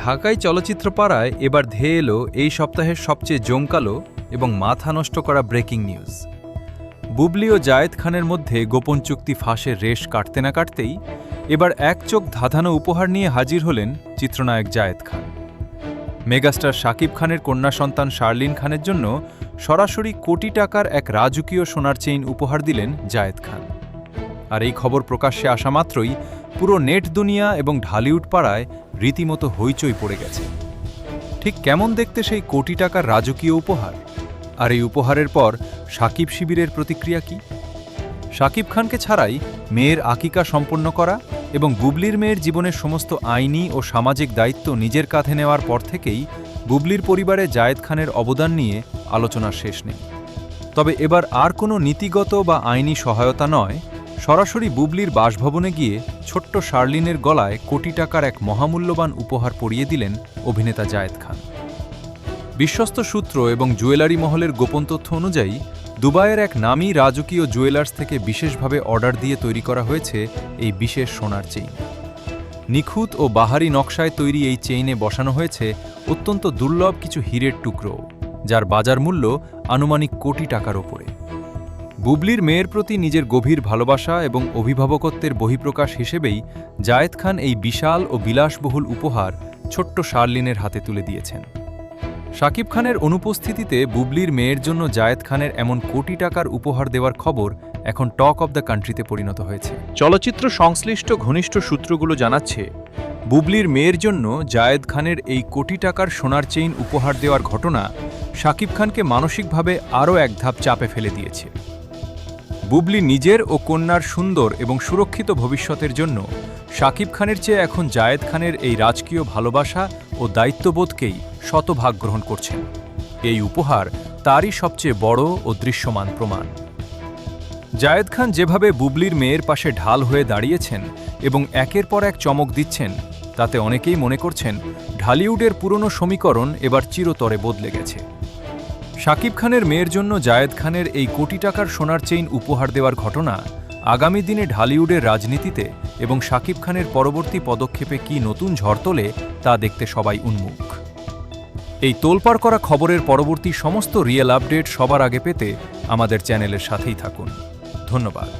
ঢাকাই চলচ্চিত্র পাড়ায় এবার ধেয়ে এলো এই সপ্তাহের সবচেয়ে জমকালো এবং মাথা নষ্ট করা ব্রেকিং নিউজ। বুবলি ও জায়েদ খানের মধ্যে গোপন চুক্তি ফাঁসের রেশ কাটতে না কাটতেই এবার এক চোখ ধাঁধানো উপহার নিয়ে হাজির হলেন চিত্রনায়ক জায়েদ খান। মেগাস্টার শাকিব খানের কন্যা সন্তান শার্লিন খানের জন্য সরাসরি কোটি টাকার এক রাজকীয় সোনার চেইন উপহার দিলেন জায়েদ খান। আর এই খবর প্রকাশ্যে আসা মাত্রই পুরো নেট দুনিয়া এবং ঢালিউড পাড়ায় রীতিমতো হইচই পড়ে গেছে। ঠিক কেমন দেখতে সেই কোটি টাকার রাজকীয় উপহার, আর এই উপহারের পর শাকিব শিবিরের প্রতিক্রিয়া কি? শাকিব খানকে ছাড়াই মেয়ের আকিকা সম্পন্ন করা এবং বুবলির মেয়ের জীবনের সমস্ত আইনি ও সামাজিক দায়িত্ব নিজের কাঁধে নেওয়ার পর থেকেই বুবলির পরিবারে জায়েদ খানের অবদান নিয়ে আলোচনার শেষ নেই। তবে এবার আর কোনো নীতিগত বা আইনি সহায়তা নয়, সরাসরি বুবলির বাসভবনে গিয়ে ছোট্ট শার্লিনের গলায় কোটি টাকার এক মহামূল্যবান উপহার পরিয়ে দিলেন অভিনেতা জায়েদ খান। বিশ্বস্ত সূত্র এবং জুয়েলারি মহলের গোপন তথ্য অনুযায়ী দুবাইয়ের এক নামী রাজকীয় জুয়েলার্স থেকে বিশেষভাবে অর্ডার দিয়ে তৈরি করা হয়েছে এই বিশেষ সোনার চেইন। নিখুঁত ও বাহারি নকশায় তৈরি এই চেইনে বসানো হয়েছে অত্যন্ত দুর্লভ কিছু হীরের টুকরো, যার বাজার মূল্য আনুমানিক কোটি টাকার ওপরে। বুবলির মেয়ের প্রতি নিজের গভীর ভালোবাসা এবং অভিভাবকত্বের বহিঃপ্রকাশ হিসেবেই জায়েদ খান এই বিশাল ও বিলাসবহুল উপহার ছোট্ট শার্লিনের হাতে তুলে দিয়েছেন। শাকিব খানের অনুপস্থিতিতে বুবলির মেয়ের জন্য জায়েদ খানের এমন কোটি টাকার উপহার দেওয়ার খবর এখন টক অব দ্য কান্ট্রিতে পরিণত হয়েছে। চলচ্চিত্র সংশ্লিষ্ট ঘনিষ্ঠ সূত্রগুলো জানাচ্ছে, বুবলির মেয়ের জন্য জায়েদ খানের এই কোটি টাকার সোনার চেইন উপহার দেওয়ার ঘটনা শাকিব খানকে মানসিকভাবে আরও এক ধাপ চাপে ফেলে দিয়েছে। বুবলি নিজের ও কন্যার সুন্দর এবং সুরক্ষিত ভবিষ্যতের জন্য শাকিব খানের চেয়ে এখন জায়েদ খানের এই রাজকীয় ভালোবাসা ও দায়িত্ববোধকেই শতভাগ গ্রহণ করছেন। এই উপহার তারই সবচেয়ে বড় ও দৃশ্যমান প্রমাণ। জায়েদ খান যেভাবে বুবলির মেয়ের পাশে ঢাল হয়ে দাঁড়িয়েছেন এবং একের পর এক চমক দিচ্ছেন, তাতে অনেকেই মনে করছেন ঢালিউডের পুরনো সমীকরণ এবার চিরতরে বদলে গেছে। শাকিব খানের মেয়ের জন্য জায়েদ খানের এই কোটি টাকার সোনার চেইন উপহার দেওয়ার ঘটনা আগামী দিনে ঢালিউডের রাজনীতিতে এবং শাকিব খানের পরবর্তী পদক্ষেপে কি নতুন ঝড় তোলে তা দেখতে সবাই উন্মুখ। এই তোলপাড় করা খবরের পরবর্তী সমস্ত রিয়েল আপডেট সবার আগে পেতে আমাদের চ্যানেলের সাথেই থাকুন। ধন্যবাদ।